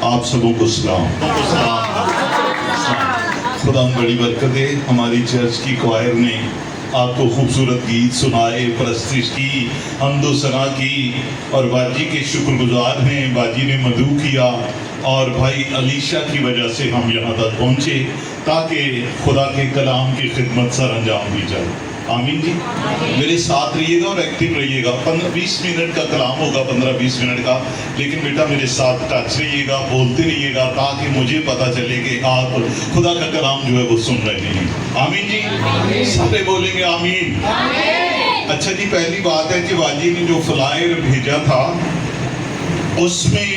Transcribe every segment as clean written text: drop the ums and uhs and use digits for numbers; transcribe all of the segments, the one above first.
آپ سبوں کو سلام۔ خدا بڑی برکت ہے، ہماری چرچ کی کوائر نے آپ کو خوبصورت گیت سنائے، پرستش کی، حمد و ثنا کی، اور باجی کے شکر گزار ہیں۔ باجی نے مدعو کیا اور بھائی علیشہ کی وجہ سے ہم یہاں تک پہنچے تاکہ خدا کے کلام کی خدمت سر انجام دی جائے۔ آمین جی۔ میرے ساتھ رہیے گا اور ایکٹیو رہیے گا۔ 15-20 منٹ کا کلام ہوگا، 15-20 منٹ کا، لیکن بیٹا میرے ساتھ ٹچ رہیے گا، بولتے رہیے گا تاکہ مجھے پتا چلے کہ آپ خدا کا کلام جو ہے وہ سن رہے ہیں۔ آمین جی۔ سارے بولیں گے آمین۔ اچھا جی، پہلی بات ہے کہ باجی نے جو فلائر بھیجا تھا اس میں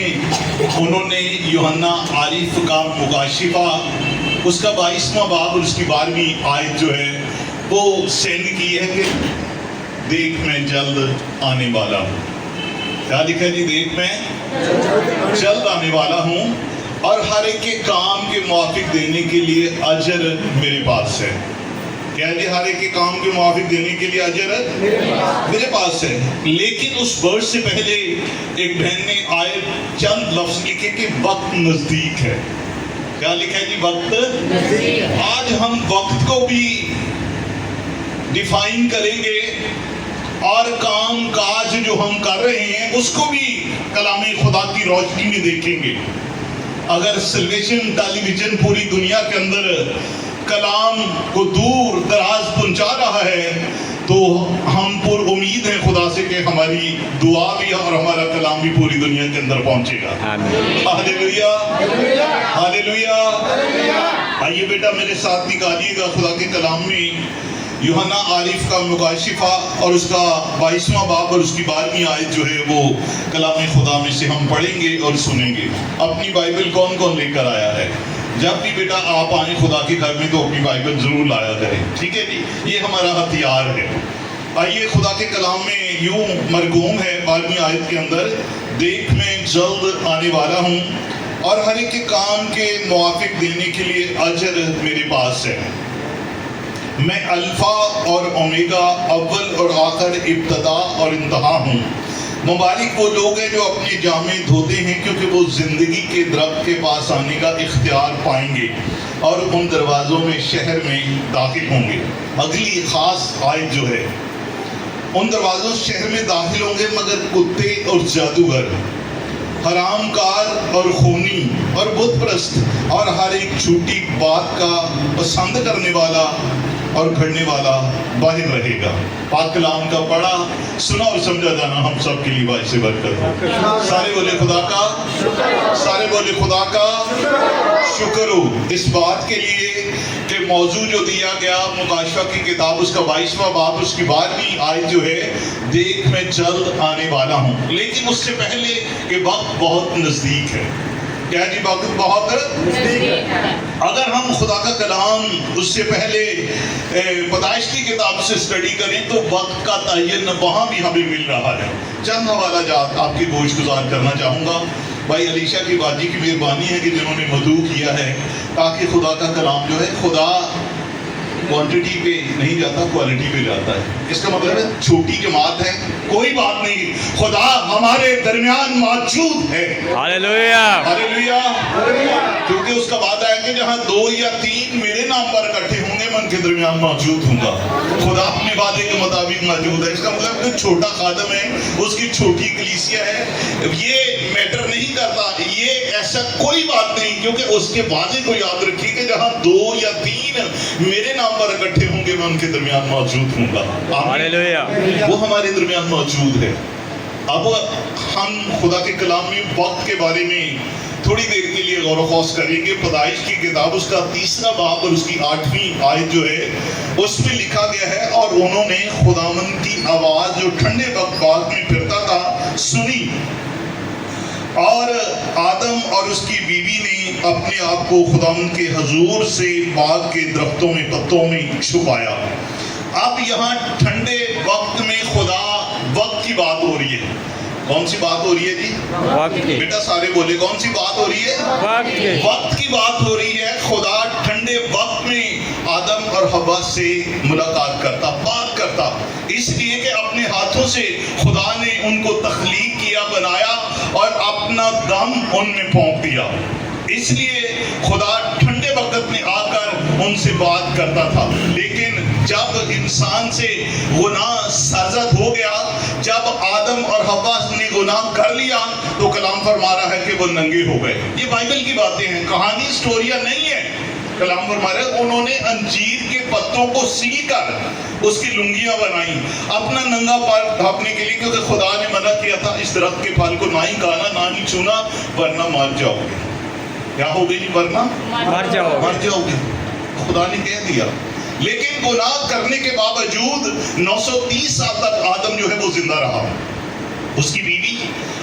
انہوں نے یوحنا عارف کا مکاشفہ، اس کا 22واں باب اور اس کی 12ویں آیت جو ہے وہ سینڈ کی ہے کہ دیکھ میں جلد آنے والا ہوں۔ کیا لکھا جی؟ دیکھ میں جلد آنے والا ہوں اور ہر ایک کے کام کے موافق دینے کے لیے اجر میرے پاس ہے۔ کیا جی؟ ہر ایک کے کام کے موافق دینے کے لیے اجر میرے پاس ہے۔ لیکن اس ورڈ سے پہلے ایک بہن نے آئے چند لفظ لکھے کہ وقت نزدیک ہے۔ کیا لکھا ہے جی؟ وقت نزدیک۔ آج ہم وقت کو بھی ڈیفائن کریں گے اور کام کاج جو ہم کر رہے ہیں اس کو بھی کلام خدا کی روشنی میں دیکھیں گے۔ اگر سلویشن ٹیلی ویژن پوری دنیا کے اندر کلام کو دور دراز پہنچا رہا ہے تو ہم پر امید ہیں خدا سے کہ ہماری دعا بھی اور ہمارا کلام بھی پوری دنیا کے اندر پہنچے گا۔ ہاللیلویا، ہاللیلویا۔ آئیے بیٹا میرے ساتھ نکالیے گا خدا کے کلام میں یوحنا عارف کا مکاشفہ اور اس کا 22واں باب اور اس کی 12ویں آیت جو ہے وہ کلام خدا میں سے ہم پڑھیں گے اور سنیں گے۔ اپنی بائبل کون کون لے کر آیا ہے؟ جب بھی بیٹا آپ آئیں خدا کے گھر میں تو اپنی بائبل ضرور لایا کریں، ٹھیک ہے جی؟ یہ ہمارا ہتھیار ہے۔ آئیے خدا کے کلام میں یوں مرگوم ہے 12ویں آیت کے اندر، دیکھ میں جلد آنے والا ہوں اور ہر ایک کے کام کے موافق دینے کے لیے اجر میرے پاس ہے۔ میں الفا اور اومیگا، اول اور آخر، ابتدا اور انتہا ہوں۔ مبارک وہ لوگ ہیں جو اپنے جامے دھوتے ہیں کیونکہ وہ زندگی کے درخت کے پاس آنے کا اختیار پائیں گے اور ان دروازوں میں شہر میں داخل ہوں گے۔ اگلی خاص آیت جو ہے، ان دروازوں شہر میں داخل ہوں گے مگر کتے اور جادوگر، حرام کار اور خونی اور بت پرست اور ہر ایک جھوٹی بات کا پسند کرنے والا اور گھڑنے والا باہر رہے گا۔ پاک کلام کا پڑھا، سنا اور سمجھا جانا ہم سب کے لیے باعث سے برکت ہو۔ سارے بولے خدا کا، سارے بولے خدا کا شکر ہو اس بات کے لیے کہ موضوع جو دیا گیا مکاشفہ کی کتاب اس کا 22واں باب اس کی 12ویں آیت جو ہے، دیکھ میں جلد آنے والا ہوں۔ لیکن اس سے پہلے کہ وقت بہت نزدیک ہے۔ کیا جی؟ وقت بہت نزدیک ہے۔ اگر ہم خدا کا کلام اس سے پہلے پیدائش کی کتاب سے اسٹڈی کریں تو وقت کا تعین وہاں بھی ہمیں مل رہا ہے۔ چند حوالہ جات آپ کی گوش گزار کرنا چاہوں گا۔ بھائی علیشہ کی باجی کی مہربانی ہے کہ جنہوں نے مدعو کیا ہے تاکہ خدا کا کلام جو ہے، خدا کوانٹٹی پہ نہیں جاتا، کوالٹی پہ جاتا ہے۔ اس کا مطلب ہے چھوٹی جماعت ہے، کوئی بات نہیں، خدا ہمارے درمیان موجود ہے۔ ہاللیلویا، ہاللیلویا۔ کیونکہ اس کا وعدہ ہے کہ جہاں 2 یا 3 میرے نام پر اکٹھے ہوں گے میں ان کے درمیان موجود ہوں گا۔ خدا اپنے وعدے کے مطابق موجود ہے۔ اس کا مطلب کہ چھوٹا خادم ہے، اس کی چھوٹی کلیسیا ہے، یہ میٹر نہیں کرتا، یہ ایسا کوئی بات نہیں، کیونکہ اس کے وعدے کو یاد رکھیے کہ جہاں 2 یا 3 میرے نام پر اکٹھے ہوں گے میں ان کے درمیان موجود ہوں گا۔ وہ ہمارے درمیان موجود ہے۔ اب ہم خدا کے کلام میں وقت کے بارے میں تھوڑی دیر کے لیے غور و خوض کریں گے۔ پیدائش کی کتاب اس کا 3واں باب اور اس کی 8ویں آیت جو ہے اس میں لکھا گیا ہے، اور انہوں نے خداوند کی آواز جو ٹھنڈے وقت باغ میں پھرتا تھا سنی، اور آدم اور اس کی بیوی نے اپنے آپ کو خداوند کے حضور سے باغ کے درختوں میں پتوں میں چھپایا۔ اب یہاں ٹھنڈے وقت میں خدا وقت کی بات ہو رہی ہے۔ کون سی بات ہو رہی ہے جی؟ وقت کی۔ بیٹا سارے بولے کون سی بات ہو رہی ہے؟ وقت کی بات ہو رہی ہے۔ خدا ٹھنڈے وقت میں آدم اور حوا سے ملاقات کرتا، بات کرتا، اس لیے کہ اپنے ہاتھوں سے خدا نے ان کو تخلیق کیا، بنایا، اور اپنا دم ان میں پھونک دیا. اس لیے خدا ٹھنڈے وقت میں آ کر ان سے بات کرتا تھا. لیکن جب انسان سے گناہ سرزد ہو گیا، جب آدم اور حوا نے گناہ کر لیا، تو کلام فرما رہا ہے کہ وہ ننگے ہو گئے. یہ بائبل کی باتیں ہیں، کہانی اسٹوریاں نہیں ہے. کلام فرما رہا ہے انہوں نے انجیر کے پتوں کو سی کر اس کی لنگیاں بنائی اپنا ننگا پار ڈھانپنے کے لیے، کیونکہ خدا نے منع کیا تھا اس درخت کے پھل کو نہ ہی کھانا نہ ہی چھونا ورنہ مر جاؤ گے. کیا ہو گئی جی؟ ورنہ مر جاؤ گے. خدا نے کہہ دیا. لیکن گناہ کرنے کے باوجود 930 سال تک آدم جو ہے وہ زندہ رہا، اس کی بیوی،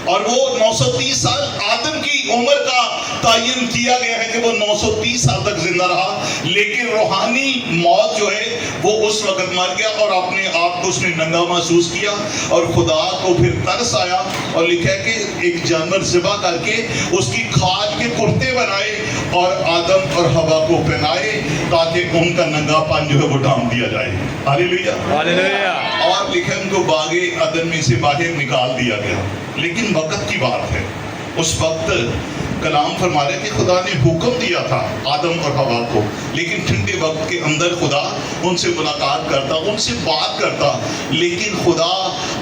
اور وہ 930 سال آدم کی عمر کا تعین کیا گیا ہے کہ وہ 930 سال تک زندہ رہا. لیکن روحانی موت جو ہے وہ اس وقت مر گیا اور اپنے آپ کو اس نے ننگا محسوس کیا، اور خدا کو پھر ترس آیا اور لکھا ہے کہ ایک جانور ذبح کر کے اس کی کھال کے کرتے بنائے اور آدم اور حوا کو پہنائے تاکہ ان کا ننگا پن جو ہے وہ ڈھانپ دیا جائے. ہاللیلویا ہاللیلویا. اور لکھا ہے ان کو باغ عدن میں سے باہر نکال دیا گیا. لیکن وقت کی بات ہے، اس وقت کلام فرما رہے کہ خدا نے حکم دیا تھا آدم اور حوا کو، لیکن ٹھنڈے وقت کے اندر خدا ان سے ملاقات کرتا، ان سے بات کرتا. لیکن خدا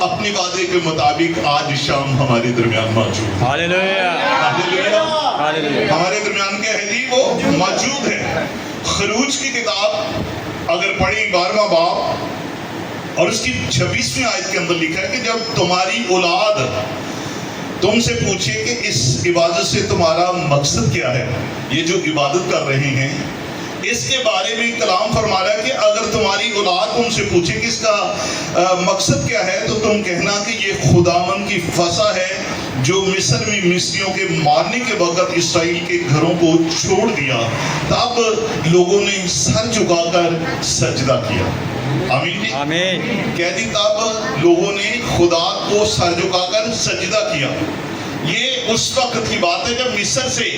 اپنے وعدے کے مطابق آج شام ہمارے درمیان موجود. ہاللیلویا ہاللیلویا. ہمارے درمیان کیا ہے جی؟ وہ موجود ہے. خروج کی کتاب اگر پڑھیں 12واں باب اور اس کی 26ویں آیت کے اندر لکھا ہے کہ جب تمہاری اولاد تم سے پوچھے کہ اس عبادت سے تمہارا مقصد کیا ہے، یہ جو عبادت کر رہے ہیں اس کے بارے میں کلام فرما رہا ہے کہ اگر تمہاری اولاد تم سے پوچھے کہ اس کا مقصد کیا ہے، تو تم کہنا کہ یہ خداوند کی فسح ہے جو مصر میں مصریوں کے مارنے کے وقت اسرائیل کے گھروں کو چھوڑ دیا. تب لوگوں نے سر جھکا کر سجدہ کیا. آمین جی آمین. کہہ دی تب لوگوں نے خدا کو سر جھکا کر سجدہ کیا. یہ اس وقت کی بات ہے جب مصر سے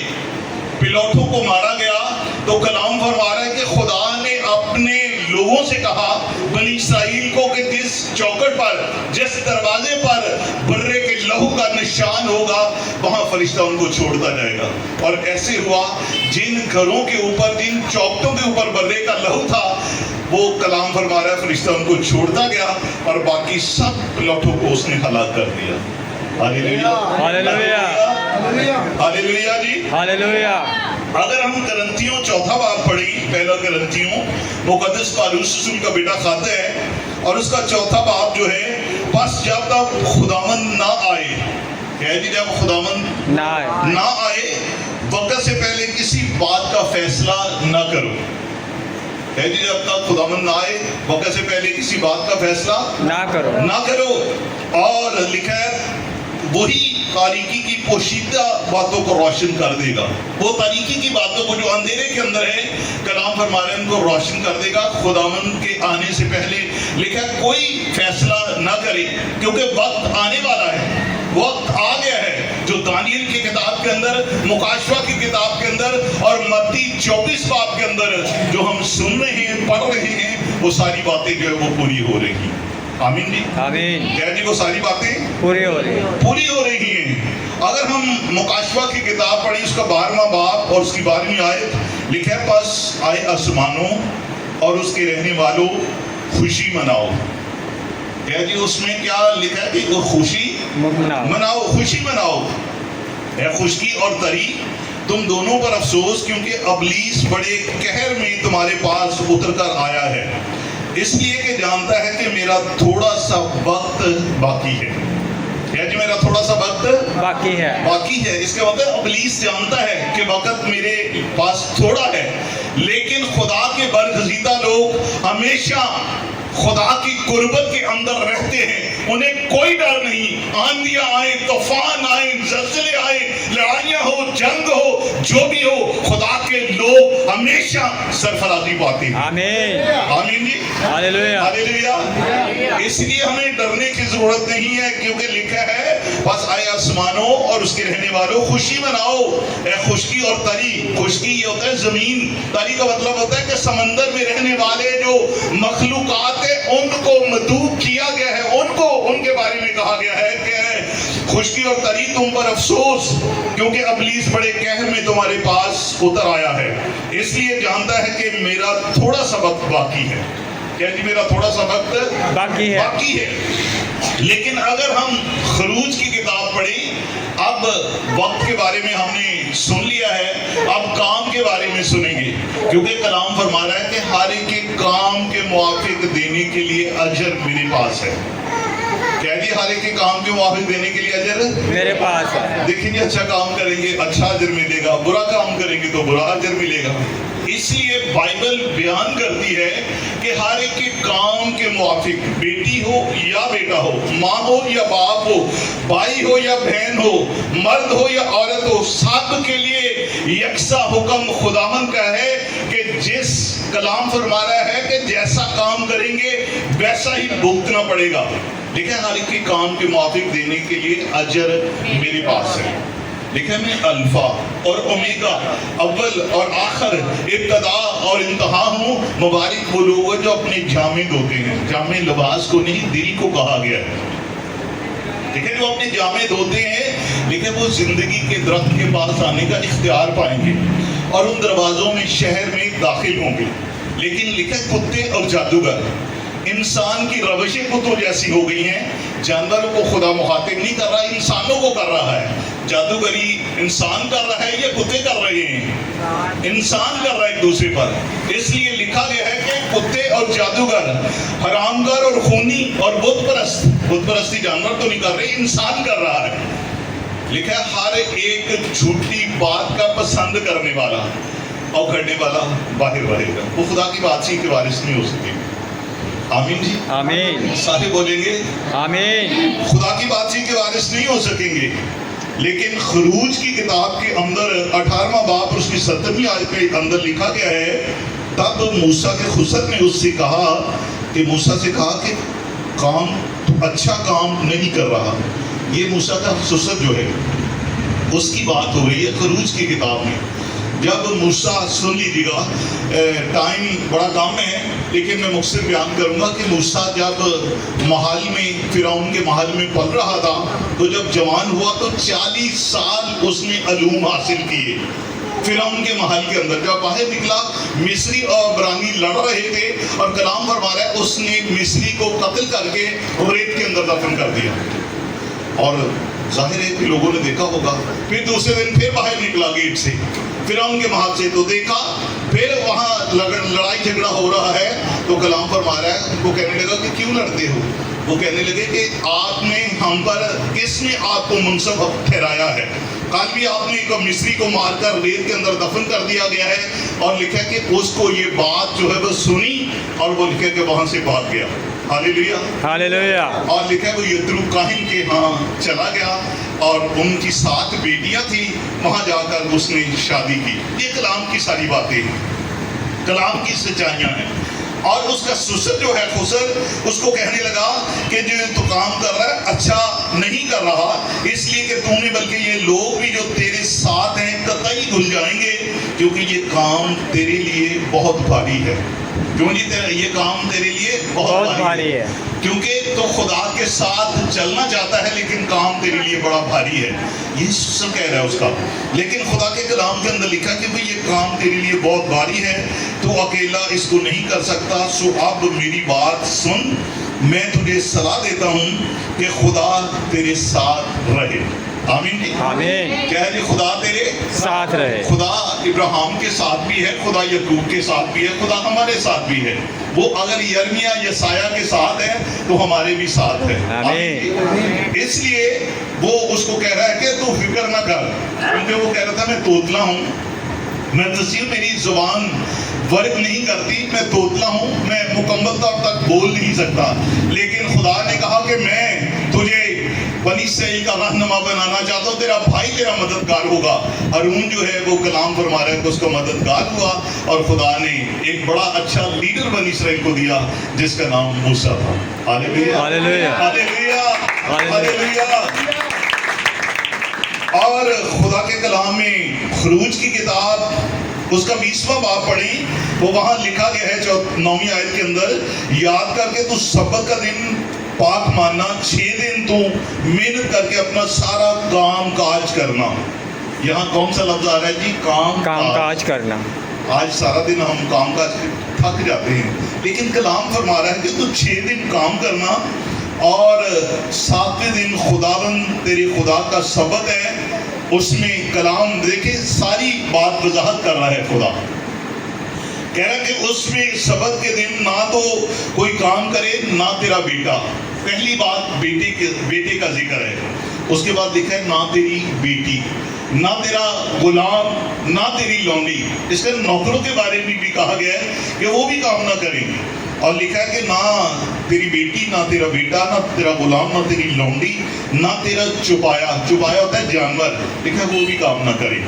پلوٹوں کو مارا گیا، تو کلام فرما رہا ہے کہ خدا نے اپنے لوگوں سے کہا بنی اسرائیل کو کہ جس چوکٹ پر، جس دروازے پر برے کے لہو کا نشان ہوگا وہاں فرشتہ ان کو چھوڑتا جائے گا. اور ایسے ہوا، جن گھروں کے اوپر، جن چوکٹوں کے اوپر برے کا لہو تھا، وہ کلام فرما رہا ہے فرشتہ ان کو چھوڑتا گیا اور باقی سب پلوٹوں کو اس نے ہلاک کر دیا. ہاللیلویا ہاللیلویا ہاللیلویا جی ہاللیلویا. اگر ہم کرنتیوں 4واں باب پڑھی، پہلا کرنتیوں، مقدس پالوس رسول کا بیٹا خاطہ ہے، اور اس کا 4واں باب جو ہے، بس جب تک خداوند نہ آئے، کہہ دی جب خداوند نہ آئے وقت سے پہلے کسی بات کا فیصلہ نہ کرو. کہہ دی جب تک خداوند نہ آئے وقت سے پہلے کسی بات کا فیصلہ نہ کرو. اور لکھا ہے وہی تاریکی کی پوشیدہ باتوں کو روشن کر دے گا. وہ تاریکی کی باتوں کو جو اندھیرے کے اندر ہے، کلام فرما رہے ہیں ان کو روشن کر دے گا. خداوند کے آنے سے پہلے لکھا کوئی فیصلہ نہ کرے، کیونکہ وقت آنے والا ہے، وقت آ گیا ہے. جو دانیل کی کتاب کے اندر، مکاشفہ کی کتاب کے اندر اور متی 24 باب کے اندر جو ہم سن رہے ہیں، پڑھ رہے ہیں، وہ ساری باتیں جو ہے وہ پوری ہو رہی ہیں. آمین جی آمین. کیا جی وہ ساری باتیں پوری ہو رہی ہیں. اگر ہم مکاشفہ کی کتاب پڑھیں، اس کا 12واں باب اور اس کی 12ویں آیت لکھا ہے، پس آئے آسمانوں اور اس کے رہنے والوں خوشی مناؤ. کیا جی اس میں کیا لکھا ہے کہ خوشی مناؤ، خوشی مناؤ. اے خشکی اور تری تم دونوں پر افسوس، کیونکہ ابلیس بڑے قہر میں تمہارے پاس اتر کر آیا ہے، اس لیے کہ جانتا ہے کہ میرا تھوڑا سا وقت باقی ہے. کیا جی میرا تھوڑا سا وقت باقی ہے. اس کا مطلب ابلیس جانتا ہے کہ وقت میرے پاس تھوڑا ہے. لیکن خدا کے برگزیدہ لوگ ہمیشہ خدا کی قربت کے اندر رہتے ہیں. انہیں کوئی ڈر نہیں، آندیاں آئیں، طوفان آئیں، زلزلے آئیں، لڑائیاں ہو، جنگ ہو، جو بھی ہو، خدا کے لوگ ہمیشہ سرفرازی پاتے ہیں. آمین آمین جی ہاللیلویا ہاللیلویا. اس لیے ہمیں ڈرنے کی ضرورت نہیں ہے، کیونکہ لکھا ہے بس آئے آسمانوں اور اس کے رہنے والوں خوشی مناؤ. اے خشکی اور تری، خشکی یہ ہوتا ہے زمین، تری کا مطلب ہوتا ہے کہ سمندر میں رہنے والے جو مخلوقات ہیں ان کو مدعو کیا گیا ہے، ان کے بارے میں کہا گیا ہے کہ خشکی اور تری تم پر افسوس، کیونکہ ابلیس بڑے قہر میں تمہارے پاس اتر آیا ہے، اس لیے جانتا ہے کہ میرا تھوڑا سا وقت باقی ہے۔ کیا جی؟ میرا تھوڑا سا وقت باقی ہے۔ لیکن اگر ہم خروج کی کتاب پڑھیں، اب وقت کے بارے میں ہم نے سن لیا ہے، اب کام کے بارے میں سنیں گے، کیونکہ کلام فرما رہا ہے کہ ہر ایک کے کام کے موافق دینے کے لیے اجر میرے پاس ہے۔ کیا جی؟ ہر ایک کے کام کے موافق دینے کے لیے اجر میرے پاس ہے۔ دیکھیں جی، اچھا کام کریں گے اچھا اجر ملے گا، برا کام کریں گے تو برا اجر ملے گا۔ اس لیے بائبل بیان کرتی ہے کہ ہر ایک کے کام کے موافق، بیٹی ہو یا بیٹا ہو، ماں ہو یا باپ ہو، بھائی ہو یا بہن ہو، مرد ہو یا عورت ہو، سب کے لیے یکساں حکم خداوند کا ہے کہ جس کلام فرما رہا ہے کہ جیسا کام کریں گے ویسا ہی بھگتنا پڑے گا۔ دیکھیں، ہر ایک کے کام کے موافق دینے کے لیے اجر میرے پاس ہے۔ دیکھیں، میں الفا اور اومیگا، اول اور آخر، ابتدا اور انتہا ہوں۔ مبارک وہ لوگ ہیں جو اپنے جامے دھوتے ہیں۔ جامے لباس کو نہیں، دل کو کہا گیا ہے۔ دیکھیں، جو اپنے جامے دھوتے ہیں، دیکھیں وہ زندگی کے درخت کے پاس آنے کا اختیار پائیں گے اور ان دروازوں میں شہر میں داخل ہوں گے۔ لیکن لکھے کتے اور جادوگر، انسان کی روشیں کتوں جیسی ہو گئی ہیں۔ جانوروں کو خدا مخاطب نہیں کر رہا، انسانوں کو کر رہا ہے۔ جادوگری انسان کر رہا ہے یا کتے کر رہے ہیں؟ انسان کر رہا ہے ایک دوسرے پر۔ اس لیے لکھا گیا ہے کہ کتے اور جادوگر، حرامگر اور خونی اور بت پرستی جانور تو نہیں کر رہے، انسان کر رہا ہے۔ لکھا ہے ہر ایک جھوٹی بات کا پسند کرنے والا اور کرنے والا باہر رہے گا، وہ خدا کی بادشاہی کے وارث نہیں ہو سکے۔ آمین جی، آمین۔ سارے بولیں گے آمین۔ خدا کی بادشاہی کے وارث نہیں ہو سکیں گے۔ لیکن خروج کی کتاب کے اندر 18واں باب اور اس کی 17ویں آیت کے اندر لکھا گیا ہے، تب موسیٰ کے خسر نے اس سے کہا کہ موسیٰ سے کہا کہ کام تو اچھا کام نہیں کر رہا۔ یہ موسیٰ کا خسر جو ہے اس کی بات ہو رہی ہے خروج کی کتاب میں۔ جب موسیٰ، سن لیجیے گا، ٹائم بڑا کم ہے لیکن میں مختصر بیان کروں گا کہ موسیٰ جب محل میں، فرعون کے محل میں پل رہا تھا، تو جب جوان ہوا تو 40 سال اس نے علوم حاصل کیے فرعون کے محل کے اندر۔ جب باہر نکلا، مصری اور عبرانی لڑ رہے تھے اور کلام فرما رہا ہے اس نے مصری کو قتل کر کے ریت کے اندر دفن کر دیا۔ اور ظاہر ہے کہ لوگوں نے دیکھا ہوگا۔ پھر دوسرے دن پھر باہر نکلا گیٹ سے، فرعون کے محل سے، تو دیکھا پھر وہاں لڑائی جھگڑا ہو رہا ہے۔ تو کلام فرما رہا ہے، وہ کہنے لگا کہ کیوں لڑتے ہو؟ وہ کہنے لگے کہ آپ نے ہم پر، کس نے آپ کو منصب ٹھہرایا ہے؟ کل بھی آپ نے ایک مصری کو مار کر ریت کے اندر دفن کر دیا گیا ہے۔ اور لکھا کہ اس کو یہ بات جو ہے وہ سنی اور وہ لکھا کہ وہاں سے بھاگ گیا۔ ہاللیلویا، ہاللیلویا۔ اور لکھا وہ یترو کاہن کے ہاں چلا گیا اور ان کی 7 بیٹیاں تھیں، وہاں جا کر اس نے شادی کی۔ یہ کلام کی ساری باتیں ہیں، کلام کی سچائیاں ہیں۔ اور اس کا سسر جو ہے، خسر، اس کو کہنے لگا کہ جو تو کام کر رہا ہے اچھا نہیں کر رہا، اس لیے کہ تو نے، بلکہ یہ لوگ بھی جو تیرے ساتھ ہیں قطعی دھل جائیں گے، کیونکہ یہ کام تیرے لیے بہت بھاری ہے۔ کیوں جی؟ یہ کام تیرے لیے بہت بھاری ہے، کیونکہ تو خدا کے ساتھ چلنا چاہتا ہے لیکن کام تیرے لیے بڑا بھاری ہے۔ یہ سب کہہ رہا ہے اس کا، لیکن خدا کے کلام کے اندر لکھا کہ بھئی یہ کام تیرے لیے بہت بھاری ہے، تو اکیلا اس کو نہیں کر سکتا، سو اب میری بات سن، میں تجھے صلاح دیتا ہوں کہ خدا تیرے ساتھ رہے۔ آمین جی، آمین۔ کیا ہے جی؟ خدا تیرے ساتھ رہے۔ خدا ابراہیم کے ساتھ بھی ہے، خدا یعقوب کے ساتھ بھی ہے، خدا ہمارے ساتھ بھی ہے۔ وہ اگر یرمیا یسایہ کے ساتھ ہے تو ہمارے بھی ساتھ ہے۔ آمین۔ اس لیے وہ اس کو کہہ رہا ہے کہ تو فکر نہ کر، کیونکہ وہ کہہ رہا تھا میں توتلا ہوں، میں تصویر، میری زبان ورک نہیں کرتی، میں توتلا ہوں، میں مکمل طور تک بول نہیں سکتا، لیکن خدا نے کہا کہ میں تجھے بنی اسرائیل کا رہنما بنانا چاہتا ہوں، تیرا بھائی تیرا مددگار ہوگا۔ ہارون جو ہے وہ کلام فرما رہا ہے کہ اس کا مددگار ہوا، اور خدا نے ایک بڑا اچھا لیڈر بنی اسرائیل کو دیا جس کا نام موسیٰ تھا۔ ہاللیلویا، ہاللیلویا، ہاللیلویا، ہاللیلویا۔ اور خدا کے کلام میں خروج کی کتاب اس کا 20واں باب پڑھی، وہ وہاں لکھا گیا ہے 9ویں آیت کے اندر، یاد کر کے تو سبت کا دن پاک ماننا، 6 دن تو محنت کر کے اپنا سارا کام کاج کرنا. یہاں کون سا لفظ آ رہا ہے جی؟ کام کاج کرنا. آج سارا دن ہم کام کاج تھک جاتے ہیں، لیکن کلام فرما رہا ہے کہ تو 6 دن کام کرنا اور 7ویں دن خداوند تیرے خدا کا سبت ہے. اس میں کلام دیکھیں ساری بات وضاحت کر رہا ہے. خدا کہہ رہا ہے کہ اس میں سبت کے دن نہ تو کوئی کام کرے نہ تیرا بیٹا. پہلی بات بیٹے کا ذکر ہے. اس کے بعد لکھا ہے نہ تیری بیٹی، نہ تیرا غلام، نہ تیری لونڈی. اس کے نوکروں کے بارے میں بھی کہا گیا ہے کہ وہ بھی کام نہ کریں گے. اور لکھا ہے کہ نہ تیری بیٹی، نہ تیرا بیٹا، نہ تیرا غلام، نہ تیری لونڈی، نہ تیرا چپایا ہوتا ہے جانور، لکھا ہے وہ بھی کام نہ کرے.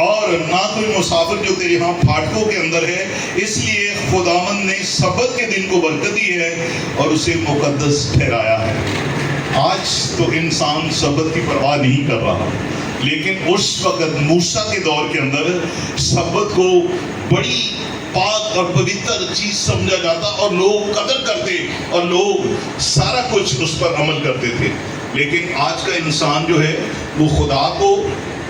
اور نہ کوئی مسافر جو تیرے ہاں پھاٹکوں کے اندر ہے. اس لیے خداوند نے سبت کے دن کو برکت دی ہے اور اسے مقدس ٹھہرایا ہے. آج تو انسان سبت کی پرواہ نہیں کر رہا، لیکن اس وقت موسیٰ کے دور کے اندر سبت کو بڑی پاک اور پوتر چیز سمجھا جاتا اور لوگ قدر کرتے اور لوگ سارا کچھ اس پر عمل کرتے تھے. لیکن آج کا انسان جو ہے وہ خدا کو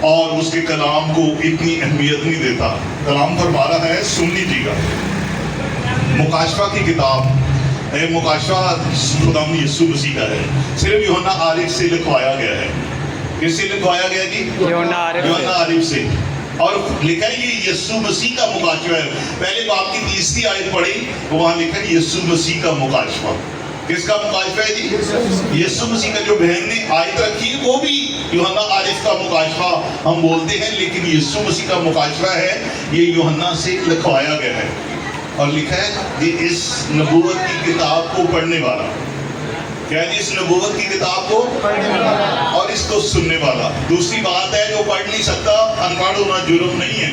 اور اس کے کلام کو اتنی اہمیت نہیں دیتا. کلام فرما رہا ہے، سن لیجیے گا. مکاشفہ کی کتاب ہے، مکاشفہ خداوند یسوع مسیح کا ہے. صرف یوحنا عارف سے لکھوایا گیا ہے. کس سے لکھوایا گیا جی؟ یوحنا عارف سے. اور لکھا ہے یہ یسوع مسیح کا مکاشفہ ہے. پہلے باب کی 30 آیت پڑھی، وہاں لکھا ہے یسوع مسیح کا مکاشفہ. کس کا مکاشفہ ہے جی؟ یسوع مسیح کا. جو بہن نے آیت رکھی وہ بھی یوحنا عارف کا مکاشفہ ہم بولتے ہیں، لیکن یسوع مسیح کا مکاشفہ ہے، یہ یوحنا سے لکھوایا گیا ہے. اور لکھا ہے یہ اس نبوت کی کتاب کو پڑھنے والا. کیا جی؟ اس نبوت کی کتاب کو پڑھنے والا اور اس کو سننے والا. دوسری بات ہے جو پڑھ نہیں سکتا، ان پڑھ ہونا جرم نہیں ہے،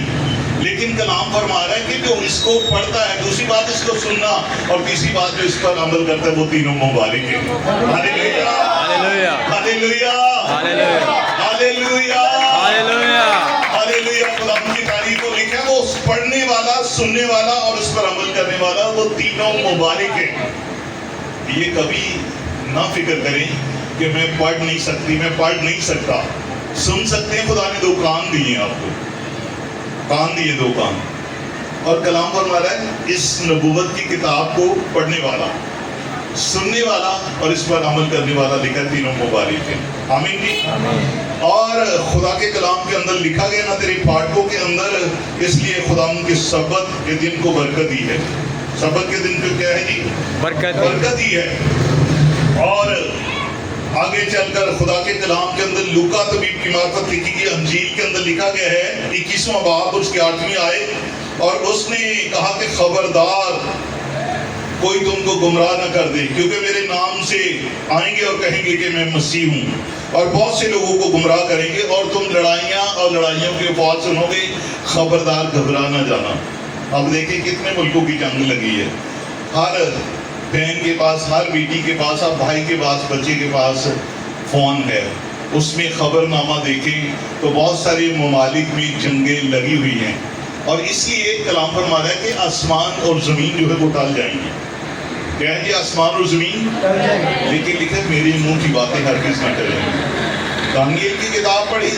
لیکن کلام فرما رہا ہے کہ جو اس کو پڑھتا ہے. دوسری بات اس کو سننا، اور تیسری بات جو اس پر عمل کرتا ہے وہ تینوں مبارک ہیں. ہاللیلویا ہاللیلویا ہاللیلویا ہاللیلویا ہاللیلویا ہاللیلویا. خدا کی تعریف کو لکھا ہے وہ پڑھنے والا، سننے والا اور اس پر عمل کرنے والا، وہ تینوں مبارک ہیں. یہ کبھی نہ فکر کریں کہ میں پڑھ نہیں سکتی، میں پڑھ نہیں سکتا. سن سکتے ہیں. خدا نے 2 کان دیے آپ کو، کان دیے 2 کان. اور کلام فرما رہا ہے اس نبوت کی کتاب کو پڑھنے والا، سننے والا اور اس پر عمل کرنے والا، لکھا تینوں مبارک ہیں. آمین جی. اور خدا کے کلام کے اندر لکھا گیا نا تیرے پھاٹکوں کے اندر، اس لیے خدا ان کے سبت کے دن کو برکت دی ہے. سبت کے دن کو کیا ہے جی؟ برکت دی ہے. اور آگے چل کر خدا کے کلام کے اندر لوکا طبیب کی معرفت لکھی گئی انجیل کے اندر لکھا گیا ہے 21واں باب اس کے 8ویں آیت. اور اس نے کہا کہ خبردار کوئی تم کو گمراہ نہ کر دے، کیونکہ میرے نام سے آئیں گے اور کہیں گے کہ میں مسیح ہوں، اور بہت سے لوگوں کو گمراہ کریں گے، اور تم لڑائیاں اور لڑائیوں کے بعد سنو گے. خبردار گھبرا نہ جانا. اب دیکھیں کتنے ملکوں کی جنگ لگی ہے. ہر بہن کے پاس، ہر بیٹی کے پاس، ہر بھائی کے پاس، بچے کے پاس فون ہے. اس میں خبر نامہ دیکھیں تو بہت سارے ممالک میں جنگیں لگی ہوئی ہیں. اور اس لیے کلام فرما رہا ہے کہ آسمان اور زمین جو ہے وہ ٹل جائیں گے. کیا ہے کہ آسمان اور زمین ٹل جائیں گے، لیکن لکھا ہے میرے منہ کی باتیں ہرگز نہ ٹلیں گی. دانیل کی کتاب پڑھی،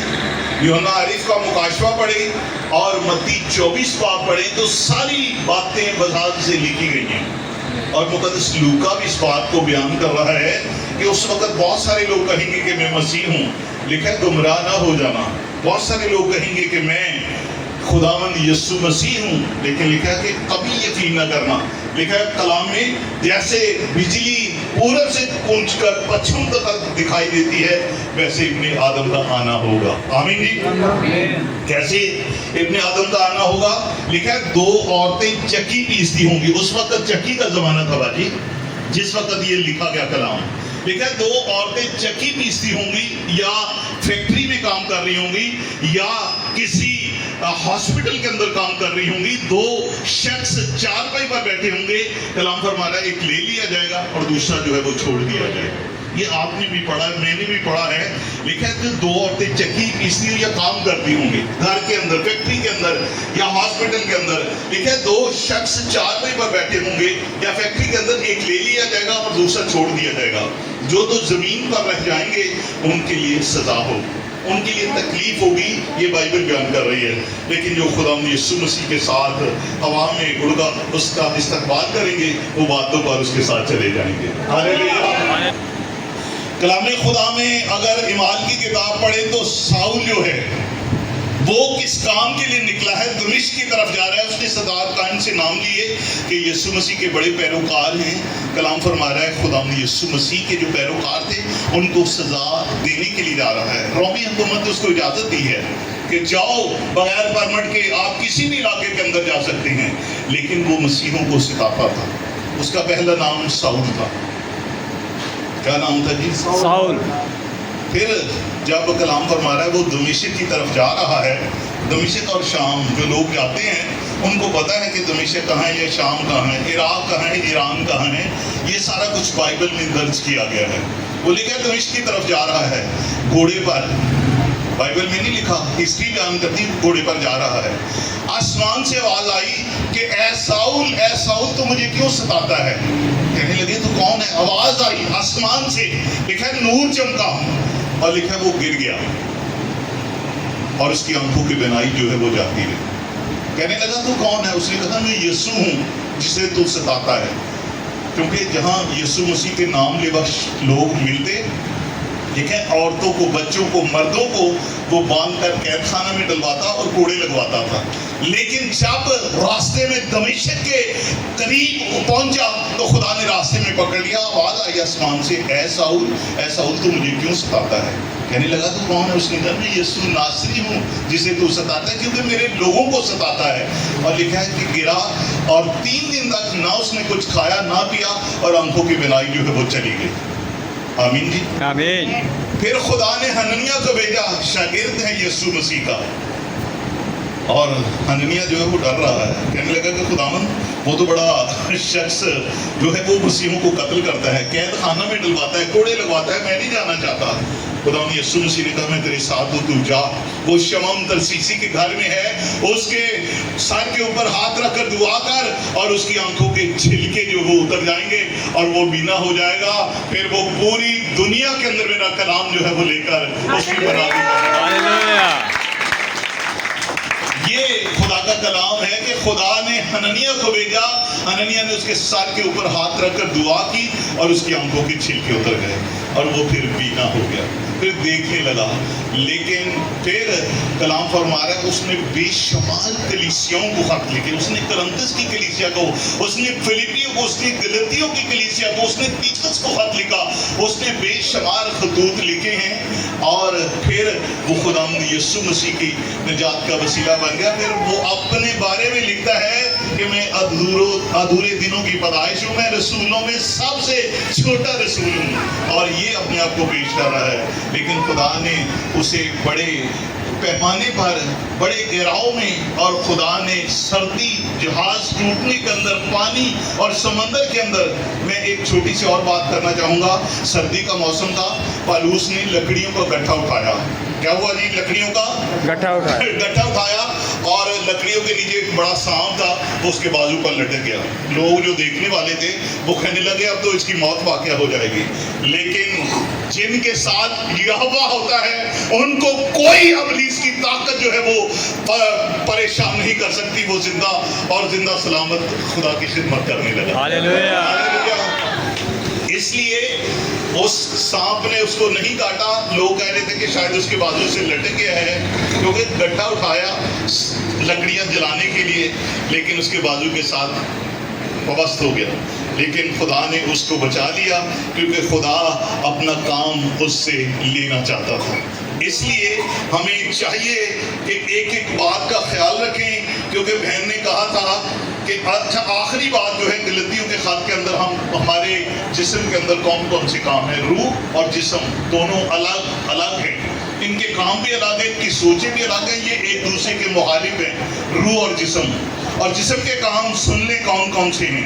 یوحنا عارف کا مکاشفہ پڑھی اور متی 24 باب پڑھی تو ساری باتیں وضاحت سے لکھی گئی ہیں. اور مقدس لوکا بھی اس بات کو بیان کر رہا ہے کہ اس وقت بہت سارے لوگ کہیں گے کہ میں مسیح ہوں. لکھا ہے گمراہ نہ ہو جانا. بہت سارے لوگ کہیں گے کہ میں خداوند یسوع مسیح ہوں، لیکن لکھا ہے کہ کبھی یقین نہ کرنا. لکھا ہے کلام میں جیسے بجلی پورب سے پہنچ کر پچھم تک دکھائی دیتی ہے، ویسے ابن آدم کا آنا ہوگا. آمین جی. کیسے ابن آدم کا آنا ہوگا؟ لکھا ہے 2 عورتیں چکی پیستی ہوں گی. اس وقت چکی کا زمانہ تھا باجی جس وقت یہ لکھا گیا کلام. لکھا ہے 2 عورتیں چکی پیستی ہوں گی، یا فیکٹری میں کام کر رہی ہوں گی، یا کسی ہاسپٹل کے اندر کام کر رہی ہوں گی. 2 شخص چارپائی پر بیٹھے ہوں گے. کلام فرما رہا ہے ایک لے لیا جائے گا اور دوسرا جو ہے وہ چھوڑ دیا جائے گا. یہ آپ نے بھی پڑھا ہے، میں نے بھی پڑھا ہے. لکھا ہے کہ دو عورتیں چکی پیستی ہوئی یا کام کرتی ہوں گی گھر کے اندر، فیکٹری کے اندر یا ہاسپٹل کے اندر. لکھا ہے دو شخص چارپائی پر بیٹھے ہوں گے یا فیکٹری کے اندر، ایک لے لیا جائے گا اور دوسرا چھوڑ دیا جائے گا. جو تو زمین پر رہ جائیں گے ان کے لیے سزا ہو، ان کے لیے تکلیف ہوگی، یہ بائبل بیان کر رہی ہے. لیکن جو خدا یسوع مسیح کے ساتھ ہوا میں اڑ کر اس کا استقبال کریں گے، وہ باتوں پر اس کے ساتھ چلے جائیں گے. ہاللیلویا. کلام خدا میں اگر اعمال کی کتاب پڑھیں تو ساؤل جو ہے وہ کس کام کے لیے نکلا ہے؟ دمشق کی طرف جا رہا ہے. اس نے صدارت قائم سے نام لیے کہ یسوع مسیح کے بڑے پیروکار ہیں. کلام فرما رہا ہے خدا یسوع مسیح کے جو پیروکار تھے ان کو سزا دینے کے لیے جا رہا ہے. رومی حکومت نے اس کو اجازت دی ہے کہ جاؤ بغیر پرمٹ کے آپ کسی بھی علاقے کے اندر جا سکتے ہیں. لیکن وہ مسیحوں کو ستاتا تھا. اس کا پہلا نام ساؤل تھا. کیا نام تھا جی؟ ساؤل. پھر جب کلام فرما رہا ہے وہ دمشق کی طرف جا رہا ہے. دمشق اور شام جو لوگ جاتے ہیں ان کو پتا ہے کہ دمشق کہاں ہے یا شام کہاں ہے، عراق کہاں ہے، ایران کہاں ہے. یہ سارا کچھ بائبل میں درج کیا گیا ہے. وہ لکھا دمشق کی طرف جا رہا ہے گھوڑے پر. بائبل میں نہیں لکھا، ہسٹری بیان کرتی گھوڑے پر جا رہا ہے. آسمان سے آواز آئی کہ اے ساؤل تو مجھے کیوں ستاتا ہے؟ کہنے لگے تو کون ہے؟ آواز آئی آسمان سے، لکھا ہے نور چمکا اور لکھا ہے وہ گر گیا اور اس کی آنکھوں کی بینائی جو ہے وہ جاتی رہی. کہنے لگا تو کون ہے؟ اس نے کہا میں یسوع ہوں جسے تو ستاتا ہے. کیونکہ جہاں یسوع مسیح کے نام لیوا لوگ ملتے، دیکھیں عورتوں کو، بچوں کو، مردوں کو وہ باندھ کر قید خانہ میں ڈلواتا اور کوڑے لگواتا تھا. لیکن جب راستے میں دمشق کے قریب پہنچا تو خدا نے راستے میں پکڑ لیا. آواز آئی آسمان سے اے ساؤل تو مجھے کیوں ستاتا ہے؟ کہنے لگا تو کون ہے؟ اس نے کہا میں یسوع ناصری ہوں جسے تو ستاتا ہے، کیونکہ میرے لوگوں کو ستاتا ہے. اور لکھا ہے کہ گرا اور 3 دن تک نہ اس نے کچھ کھایا نہ پیا اور آنکھوں کی بینائی جو ہے وہ چلی گئی. آمین جی آمین. پھر خدا نے حننیہ کو بھیجا، شاگرد ہے یسوع مسیح کا. اور حننیہ جو ہے وہ ڈر رہا ہے. کہنے لگا کہ خداوند وہ تو بڑا شخص جو ہے وہ مسیحوں کو قتل کرتا ہے، قید خانہ میں ڈلواتا ہے، کوڑے لگواتا ہے، میں نہیں جانا چاہتا. خداوند یسوع مسیح نے کہا میں تیرے ساتھ ہوں، تو جا. وہ شمام ترسیسی کے گھر میں ہے، اس کے سر کے اوپر ہاتھ رکھ کر دعا کر اور اس کی آنکھوں کے چھلکے جو وہ اتر جائیں گے اور وہ بینا ہو جائے گا. پھر وہ پوری دنیا کے اندر میرا کلام جو ہے وہ لے کر اس کی برابری کرے گا. ہاللیلویا. یہ خدا کا کلام ہے کہ خدا نے حننیہ کو بھیجا. حننیہ نے اس کے سر کے اوپر ہاتھ رکھ کر دعا کی اور اس کی آنکھوں کے چھلکے اتر گئے اور وہ پھر بینا ہو گیا، پھر دیکھنے لگا. لیکن پھر کلام فرما رہا ہے اس نے بے شمار کلیسیاؤں کو خط لکھے. اس نے کرنتس کی کلیسیا کو، اس نے فلیپیوں کو، اس نے گلتیوں کی کلیسیا کو، اس نے تیتس کو خط لکھا. اس نے بے شمار خطوط لکھے ہیں اور پھر وہ خدا یسوع مسیح کی نجات کا وسیلہ بن گیا. پھر وہ اپنے بارے میں لکھتا ہے کہ میں ادھورے دنوں کی پیدائش ہوں، میں رسولوں میں سب سے چھوٹا رسول ہوں. اور یہ اپنے آپ کو پیش کر رہا ہے. لیکن خدا نے اسے بڑے پیمانے پر، بڑے گہراؤ میں، اور خدا نے سردی، جہاز ٹوٹنے کے اندر، پانی اور سمندر کے اندر. میں ایک چھوٹی سی اور بات کرنا چاہوں گا. سردی کا موسم تھا، پالوس نے لکڑیوں کا گٹھا اٹھایا. کیا ہوا جی؟ لکڑیوں کا گٹھا اٹھایا اور لکڑیوں کے نیچے ایک بڑا سانپ تھا، وہ اس کے بازو پر لٹک گیا. لوگ جو دیکھنے والے تھے وہ کہنے لگے اب تو اس کی موت واقعہ ہو جائے گی. لیکن جن کے ساتھ یہوہ ہوتا ہے ان کو کوئی ابلیس کی طاقت جو ہے وہ پریشان نہیں کر سکتی. وہ زندہ اور زندہ سلامت خدا کی خدمت کرنے لگا. ہاللیلویا. اس لیے اس سانپ نے اس کو نہیں کاٹا. لوگ کہہ رہے تھے کہ شاید اس کے بازو سے لٹک گیا ہے، کیونکہ گٹھا اٹھایا لکڑیاں جلانے کے لیے، لیکن اس کے بازو کے ساتھ وابست ہو گیا. لیکن خدا نے اس کو بچا لیا کیونکہ خدا اپنا کام اس سے لینا چاہتا تھا. اس لیے ہمیں چاہیے کہ ایک ایک بات کا خیال رکھیں، کیونکہ بہن نے کہا تھا کہ اچھا آخری بات جو ہے گلتیوں کے خط کے اندر ہمارے جسم کے اندر کون کون سے کام ہیں. روح اور جسم دونوں الگ الگ ہیں، ان کے کام بھی الگ ہیں، ان کی سوچیں بھی الگ ہیں. یہ ایک دوسرے کے مخالف ہیں، روح اور جسم. اور جسم کے کام سن لیں کون کون سے ہیں.